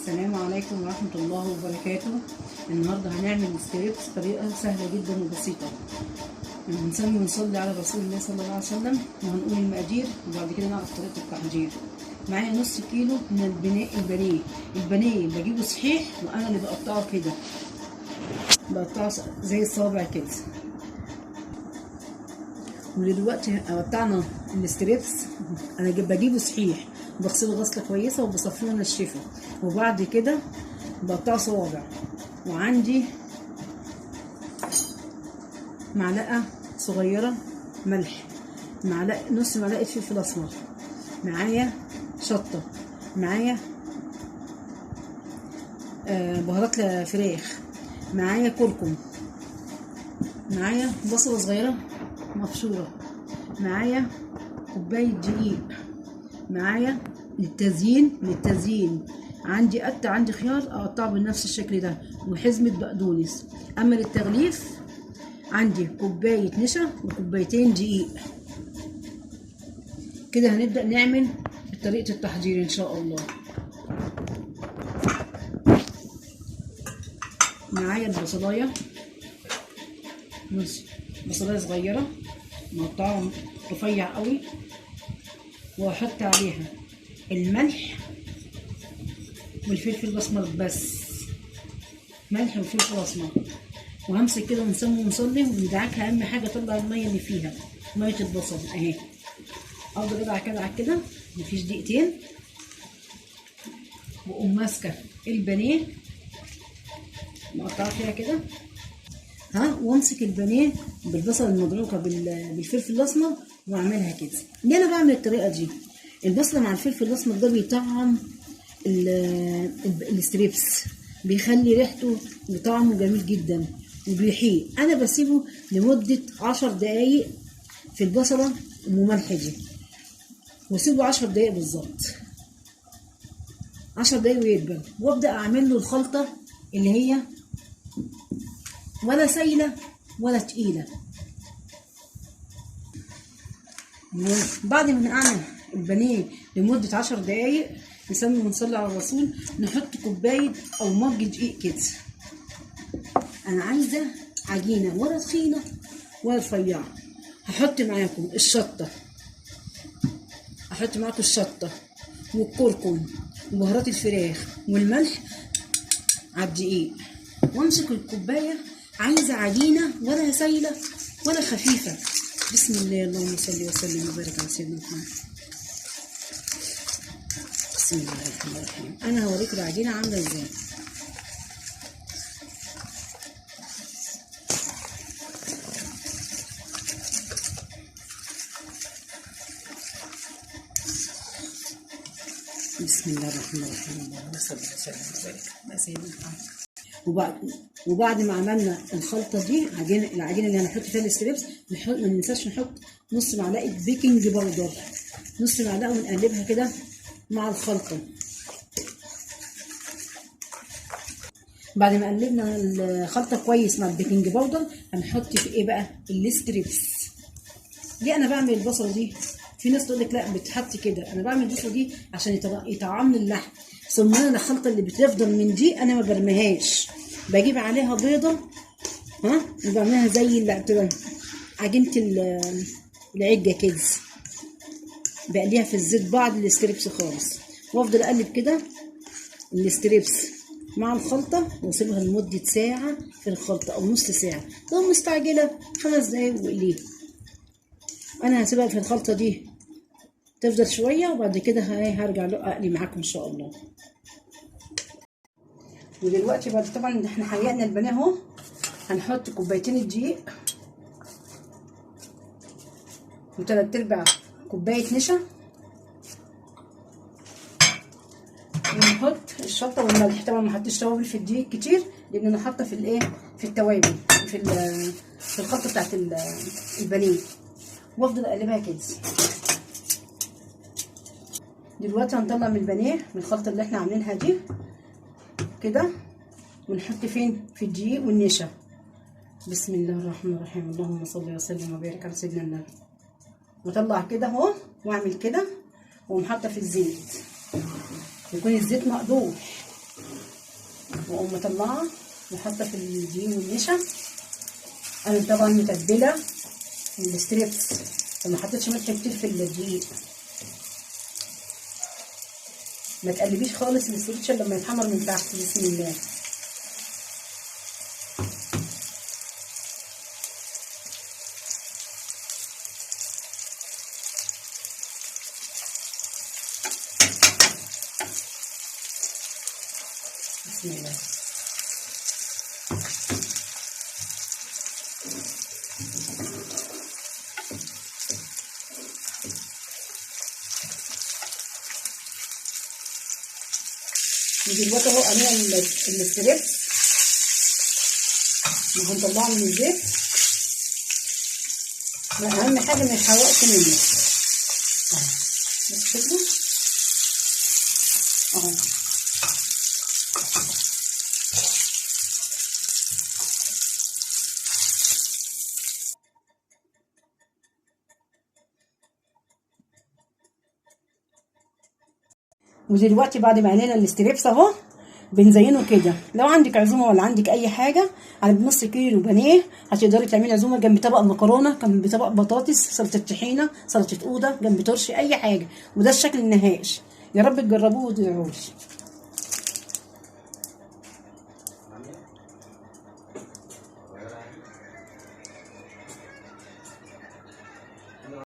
السلام عليكم ورحمة الله وبركاته. النهارده هنعمل ستريبس بطريقة سهلة جدا وبسيطة. هنسمي ونصلي على رسول الله صلى الله عليه وسلم، وهنقول المقادير وبعد كده نعرف طريقة التحضير. معايا نص كيلو من البانيه بجيبه صحيح، وانا اللي بقطعه كده، بقطعه زي الصوابع كده. ودلوقتي قطعنا الستريبس، انا بجيبه صحيح، بغسله غسله كويسه وبصفيه ونشفه، وبعد كده بقطعه صوابع. وعندي معلقه صغيره ملح، نص معلقه فلفل اسمر، معايا شطه، معايا بهارات فراخ، معايا كركم، معايا بصله صغيره مبشوره، معايا كوبايه دقيق، معايا للتزيين عندي قطع، عندي خيار اقطعه بنفس الشكل ده، وحزمه بقدونس. اما للتغليف عندي كوبايه نشا وكوبايتين دقيق. كده هنبدا نعمل طريقه التحضير ان شاء الله. معايا البصلايه، بصلايه صغيره مقطعه رفيع قوي، واحط عليها الملح والفلفل الاسمر، بس ملح وفلفل اسمر. وهمسك كده ونسمي ونصلي وندعكها. اهم حاجه اطلع الميه اللي فيها، ميه البصل اهي. افضل ادعك كده مفيش دقيقتين، واقوم ماسكه البانيه مقطعه فيها كده، وامسك البانيه بالبصل المدعوكه بالفلفل الاسمر واعملها كده. ليه انا بعمل الطريقه دي؟ البصله مع الفلفل الاسمر ده بيطعم الستريبس، بيخلي ريحته وطعمه جميل جدا وبيحيي. انا بسيبه لمده 10 دقايق في البصله المملحه دي، واسيبه 10 دقايق بالظبط، 10 دقايق ويدبل، وابدا اعمل له الخلطه اللي هي ولا سايله ولا تقيله. بعد ما اعمل البانيه لمده 10 دقايق، نسمي ونصلي على الرسول، نحط كوبايه او مج دقيق كده. انا عايزه عجينه ولا تخينه ولا رفيعه. هحط معاكم الشطه، والكركم وبهارات الفراخ والملح على الدقيق، وامسك الكوبايه. عايزه عجينه ولا سايله ولا خفيفه. بسم الله، اللهم صل وسلم وبارك على سيدنا محمد. بسم الله الرحمن الرحيم. انا هوريك العجينه عامله ازاي. بسم الله الرحمن الرحيم. اللهم صل وسلم وبارك على سيدنا محمد. وبعد ما عملنا الخلطه دي، العجينه اللي هنحط فيها الستريبس، ما ننساش نحط نص معلقه بيكنج باودر، نص معلقه، ونقلبها كده مع الخلطه. بعد ما قلبنا الخلطه كويس مع البيكنج باودر، هنحط في ايه بقى؟ الستريبس. ليه انا بعمل البصله دي؟ في ناس تقول لك لا بتحط كده، انا بعمل البصله دي عشان يطعم لي اللحم. ثم انا الخلطه اللي بتفضل من دي انا ما برميهاش، بجيب عليها بيضه، وبعملها زي عجينه العجه كده، بقليها في الزيت بعد الستريبس خالص، وافضل اقلب كده الستريبس مع الخلطه، واسيبها لمده ساعه في الخلطه او نص ساعه. لو مستعجله 5 دقايق واقليها. انا هسيبها في الخلطه دي تفضل شويه، وبعد كده هرجع اقلي معاكم ان شاء الله. ودلوقتي بعد طبعا احنا حيقنا البانيه اهو، هنحط كوبايتين الدقيق و3/4 كوبايه نشا، ونحط الشطه والملح. طبعا ما حطيتش توابل في الدقيق كتير، لان انا حاطه في التوابل في الخلطه بتاعت البانيه، وافضل اقلبها كده. دلوقتي هنطلع من البانيه من الخلطه اللي احنا عاملينها دي كده، ونحط فين؟ في الدقيق والنشا. بسم الله الرحمن الرحيم. اللهم صل وسلم وبارك على سيدنا النبي. واطلع كده اهو، واعمل كده، واقوم حاطه في الزيت، يكون الزيت مقدور. واقوم مطلعه وحاطه في الدقيق والنشا. انا طبعا متبله الستريبس وما حطيتش ملح كتير في الدقيق. ما تقلبيش خالص الستريبس لما يتحمر من تحت. بسم الله. بسم الله. دلوقتي اهو انا الستريبس هنطلعه من الزيت. اهم حاجه ما يتحرقش منه اهو. بس كده اهو. ودلوقتي بعد ما عملنا الستريبس اهو بنزينه كده. لو عندك عزومه ولا عندك اي حاجه على بنص كيلو بانيه هتقدري تعملي عزومه جنب طبق مكرونه، جنب طبق بطاطس، سلطه طحينه، سلطه قوطه، جنب ترشي، اي حاجه. وده الشكل النهائي. يا رب تجربوه وتدعوا لي.